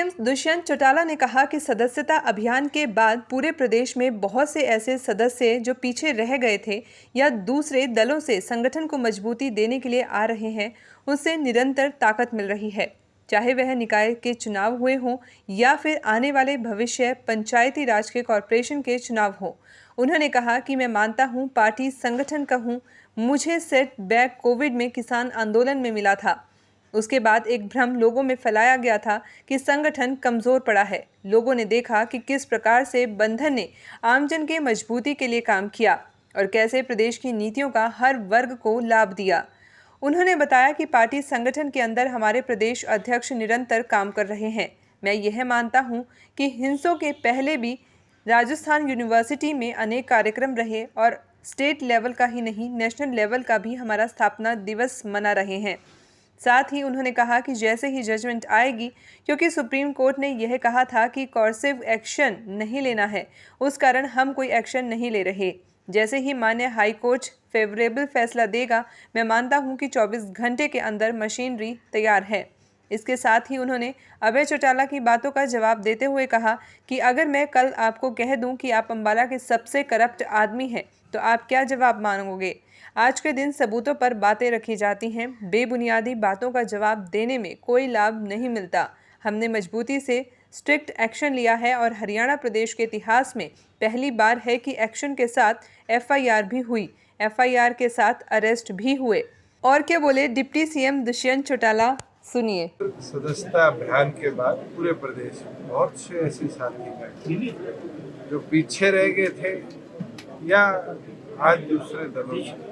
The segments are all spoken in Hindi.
सीएम दुष्यंत चौटाला ने कहा कि सदस्यता अभियान के बाद पूरे प्रदेश में बहुत से ऐसे सदस्य जो पीछे रह गए थे या दूसरे दलों से संगठन को मजबूती देने के लिए आ रहे हैं, उससे निरंतर ताकत मिल रही है, चाहे वह निकाय के चुनाव हुए हों या फिर आने वाले भविष्य पंचायती राज के कॉरपोरेशन के चुनाव हों। उन्होंने कहा कि मैं मानता हूं पार्टी संगठन का हूं, मुझे सेट बैक कोविड में किसान आंदोलन में मिला था। उसके बाद एक भ्रम लोगों में फैलाया गया था कि संगठन कमज़ोर पड़ा है। लोगों ने देखा कि किस प्रकार से बंधन ने आमजन के मजबूती के लिए काम किया और कैसे प्रदेश की नीतियों का हर वर्ग को लाभ दिया। उन्होंने बताया कि पार्टी संगठन के अंदर हमारे प्रदेश अध्यक्ष निरंतर काम कर रहे हैं। मैं यह मानता हूं कि हिंसों के पहले भी राजस्थान यूनिवर्सिटी में अनेक कार्यक्रम रहे और स्टेट लेवल का ही नहीं, नेशनल लेवल का भी हमारा स्थापना दिवस मना रहे हैं। साथ ही उन्होंने कहा कि जैसे ही जजमेंट आएगी, क्योंकि सुप्रीम कोर्ट ने यह कहा था कि कोर्सिव एक्शन नहीं लेना है, उस कारण हम कोई एक्शन नहीं ले रहे। जैसे ही माननीय हाई कोर्ट फेवरेबल फैसला देगा, मैं मानता हूं कि 24 घंटे के अंदर मशीनरी तैयार है। इसके साथ ही उन्होंने अभय चौटाला की बातों का जवाब देते हुए कहा कि अगर मैं कल आपको कह दूं कि आप अंबाला के सबसे करप्ट आदमी हैं, तो आप क्या जवाब मांगोगे? आज के दिन सबूतों पर बातें रखी जाती हैं, बेबुनियादी बातों का जवाब देने में कोई लाभ नहीं मिलता। हमने मजबूती से स्ट्रिक्ट एक्शन लिया है और हरियाणा प्रदेश के इतिहास में पहली बार है कि एक्शन के साथ एफआईआर भी हुई, एफआईआर के साथ अरेस्ट भी हुए। और क्या बोले डिप्टी सीएम दुष्यंत चौटाला, सुनिए। सदस्यता अभियान के बाद पूरे प्रदेश में बहुत से ऐसे साथी हैं जो पीछे रह गए थे या आज दूसरे दलों से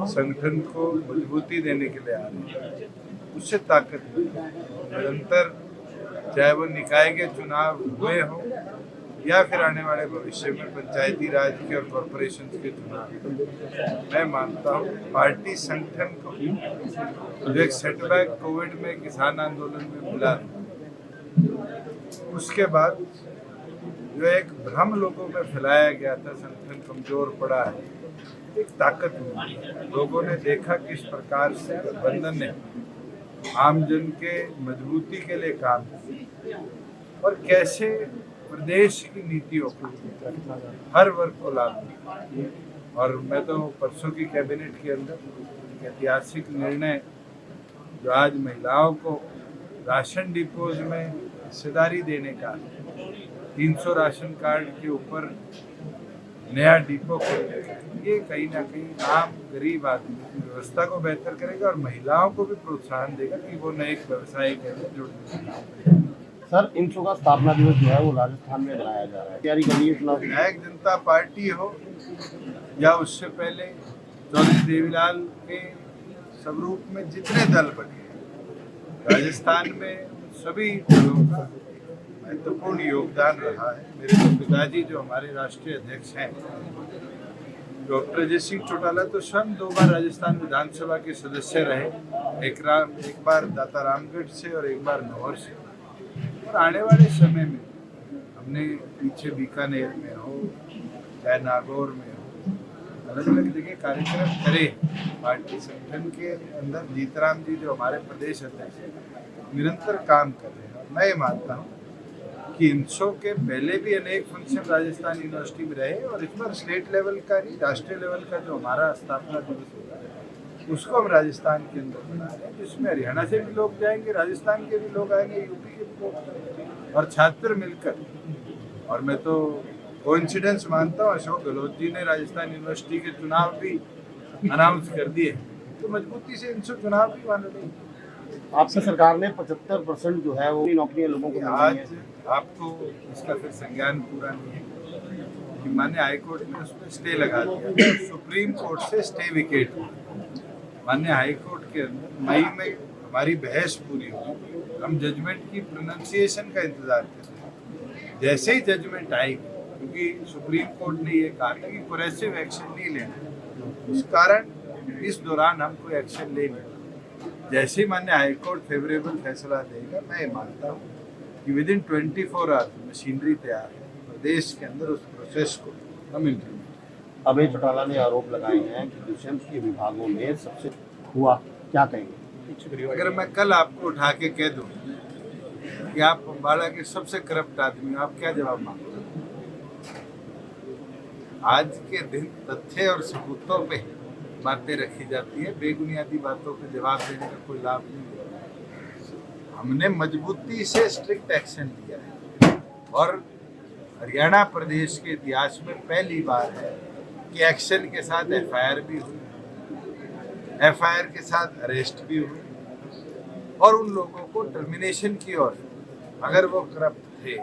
संगठन को मजबूती देने के लिए आ रहे हैं, उससे ताकत मिलती है। निरंतर चाहे वो निकाय के चुनाव हुए हों या फिर आने वाले भविष्य में पंचायती राज के और कॉरपोरेशन के चुनाव, मैं मानता हूँ पार्टी संगठन को जो एक सेटबैक कोविड में किसान आंदोलन में मिला, उसके बाद जो एक भ्रम लोगों में फैलाया गया था संगठन कमजोर पड़ा है, एक ताकत मिली। लोगों ने देखा किस प्रकार से गठबंधन ने आमजन के मजबूती के लिए काम किया और कैसे प्रदेश की नीतियों को हर वर्ग को लाभ मिला। और मैं तो परसों की कैबिनेट के अंदर ऐतिहासिक निर्णय जो आज महिलाओं को राशन डिपोज में हिस्सेदारी देने का, 300 राशन कार्ड के ऊपर नया डिपो खोलने का, ये कहीं ना कहीं आम गरीब आदमी की व्यवस्था को बेहतर करेगा और महिलाओं को भी प्रोत्साहन देगा कि वो नए व्यवसाय के अंदर जुड़ने। सर, इंसो का स्थापना दिवस जो है वो राजस्थान में मनाया जा रहा है, तैयारी करनी है चुनाव की? विधायक जनता पार्टी हो या उससे पहले चौधरी देवीलाल के स्वरूप में जितने दल बने, राजस्थान में सभी दलों का महत्वपूर्ण योगदान रहा है। मेरे तो पिताजी जो हमारे राष्ट्रीय अध्यक्ष हैं, डॉक्टर अजय सिंह चौटाला, तो स्वयं 2 बार राजस्थान विधानसभा के सदस्य रहे, एक बार दाता रामगढ़ से और एक बार नौहर से। और आने वाले समय में हमने पीछे बीकानेर में हो चाहे नागौर में हो, अलग अलग जगह कार्यक्रम करे। पार्टी संगठन के अंदर जीतराम जी जो हमारे प्रदेश अध्यक्ष हैं, निरंतर काम कर रहे हैं। मैं ये मानता हूँ कि इंसो के पहले भी अनेक फंक्शन राजस्थान यूनिवर्सिटी में रहे और इस बार स्टेट लेवल का नहीं, राष्ट्रीय लेवल का जो हमारा स्थापना दिवस होगा उसको हम राजस्थान के अंदर बना रहे हैं, जिसमें हरियाणा से भी लोग जाएंगे, राजस्थान के भी लोग आएंगे, यूपी के भी लोग और छात्र मिलकर। और मैं तो कोइंसिडेंस मानता हूँ, अशोक गहलोत जी ने राजस्थान यूनिवर्सिटी के चुनाव भी अनाउंस कर दिए, तो मजबूती से इंसो चुनाव भी मान रही। आपकी सरकार ने 75% जो है वो नौकरियां लोगों को आज आपको इसका फिर संज्ञान पूरा नहीं है कि माननीय हाईकोर्ट ने उसमें स्टे लगा दिया, सुप्रीम कोर्ट से स्टे विकेट हुआ। माननीय हाईकोर्ट के अंदर मई में हमारी बहस पूरी हुई, हम जजमेंट की प्रोनाउंसिएशन का इंतजार कर रहे हैं। जैसे ही जजमेंट आएगी, क्योंकि सुप्रीम कोर्ट ने ये कहा था कि कोरेसिव एक्शन नहीं लेना, उस कारण इस दौरान हम कोई एक्शन ले नहीं। जैसे ही माननीय हाईकोर्ट फेवरेबल फैसला देगा, मैं ये मानता हूँ कि विद इन 24 आवर्स मशीनरी तैयार है प्रदेश के अंदर, उस प्रोसेस को हम इम्प्लीमेंट। अभय चौटाला ने आरोप लगाए हैं कि दुष्यंत के विभागों में सबसे हुआ, क्या कहेंगे? अगर मैं कल आपको उठा के कह दूँ कि आप अम्बाला के सबसे करप्ट आदमी हो, आप क्या जवाब मांगते हो? आज के दिन तथ्य और सबूतों पे बातें रखी जाती है, बेबुनियादी बातों पे जवाब देने का कोई लाभ नहीं होता है। हमने मजबूती से स्ट्रिक्ट एक्शन लिया है और हरियाणा प्रदेश के इतिहास में पहली बार है कि एक्शन के साथ एफआईआर भी हुई, एफआईआर के साथ अरेस्ट भी हुई और उन लोगों को टर्मिनेशन की ओर अगर वो करप्ट थे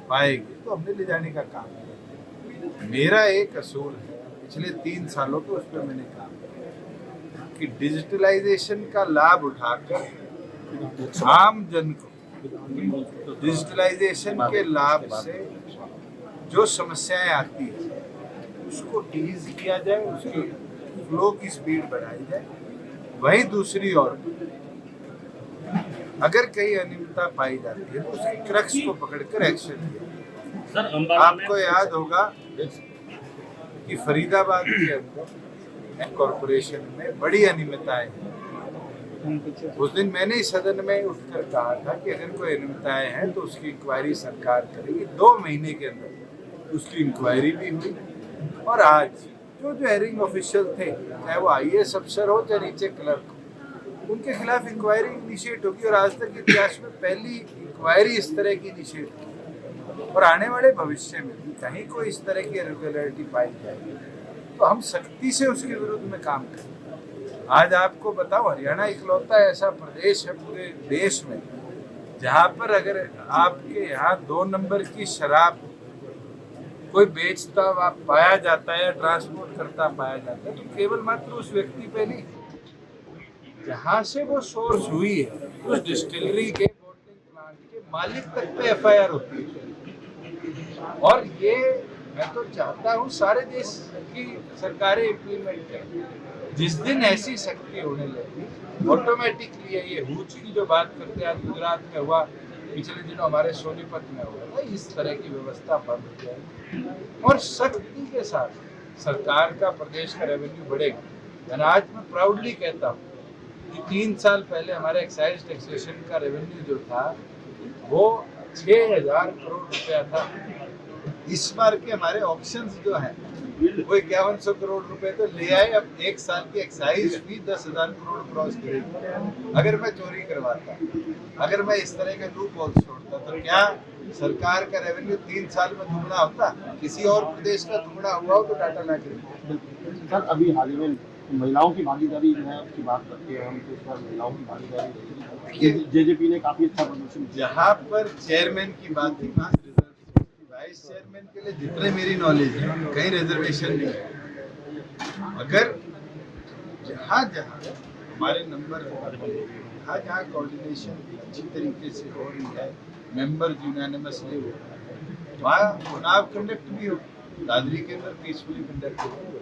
पाएंगे तो हमने ले जाने का काम किया। मेरा एक असूल है, पिछले 3 सालों तो उस पर मैंने काम किया कि डिजिटलाइजेशन का लाभ उठाकर आम जन को डिजिटलाइजेशन के लाभ से जो समस्याएं आती है उसको टीज किया जाए, उसकी फ्लो की स्पीड बढ़ाई जाए। वहीं दूसरी ओर अगर कहीं अनियमितता पाई जाती है तो उसकी क्रक्स को पकड़कर एक्शन लिया। आपको याद होगा कि फरीदाबाद के अंदर कॉरपोरेशन में बड़ी अनियमितताएं हैं। उस दिन मैंने इस सदन में उठकर कहा था कि अगर कोई अनियमितताएं हैं तो उसकी इंक्वायरी सरकार करेगी। 2 महीने के अंदर उसकी इंक्वायरी भी हुई और आज जो हेयरिंग ऑफिशियल थे, चाहे वो आईएएस अफसर हो चाहे नीचे क्लर्क, उनके खिलाफ इंक्वायरी इनिशिएट होगी और आज तक इतिहास में पहली इंक्वायरी इस तरह की इनिशिएट होगी और आने वाले भविष्य में भी कहीं कोई इस तरह की इरेगुलरिटी पाई जाएगी तो हम सख्ती से उसके विरुद्ध में काम करेंगे। आज आपको बताओ, हरियाणा इकलौता ऐसा प्रदेश है पूरे देश में जहाँ पर अगर आपके यहाँ 2 नंबर की शराब कोई बेचता हुआ पाया जाता है या ट्रांसपोर्ट करता पाया जाता है तो केवल मात्र उस व्यक्ति पे नहीं, जहाँ से वो सोर्स हुई है उस डिस्टिलरी के बोटलिंग प्लांट के मालिक तक पे एफआईआर होती है। और ये मैं तो चाहता हूँ सारे देश की सरकारें इम्प्लीमेंट करें। जिस दिन ऐसी सख्ती होने लगी ऑटोमेटिकली ये हुच की जो बात करते हैं, आज गुजरात में हुआ, पिछले दिनों हमारे सोनीपत में हुआ था, इस तरह की व्यवस्था बंद हो जाएगी और सख्ती के साथ सरकार का प्रदेश का रेवेन्यू बढ़ेगा। आज मैं प्राउडली कहता हूँ कि 3 साल पहले हमारे एक्साइज टैक्सेशन का रेवेन्यू जो था वो 6,000 करोड़ रुपया था। इस बार के हमारे ऑप्शंस जो हैं वो 5100 करोड़ रुपए तो ले आए। अब 1 साल की एक्साइज भी 10,000 करोड़ क्रॉस करेगी। अगर मैं चोरी करवाता, अगर मैं इस तरह के लूप होल छोड़ता तो क्या सरकार का रेवेन्यू 3 साल में दुगना होता? किसी और प्रदेश का दुगना हुआ हो तो टाटा ना करे। सर, अभी हाल ही में महिलाओं की भागीदारी जो है उसकी बात करते हैं हम, तो इस बार महिलाओं की भागीदारी रही। जेजेपी ने काफी अच्छा प्रदर्शन किया। जहाँ पर चेयरमैन की बात थी, वाइस चेयरमैन के लिए जितने मेरी नॉलेज है कहीं रिजर्वेशन नहीं है। अगर जहाँ जहाँ हमारे नंबर जहाँ कोऑर्डिनेशन अच्छी तरीके से हो रही है, मेंबर यूनानिमसली हो, वहाँ चुनाव कंडक्ट भी हो, दादरी के अंदर पीसफुली कंडक्ट हो।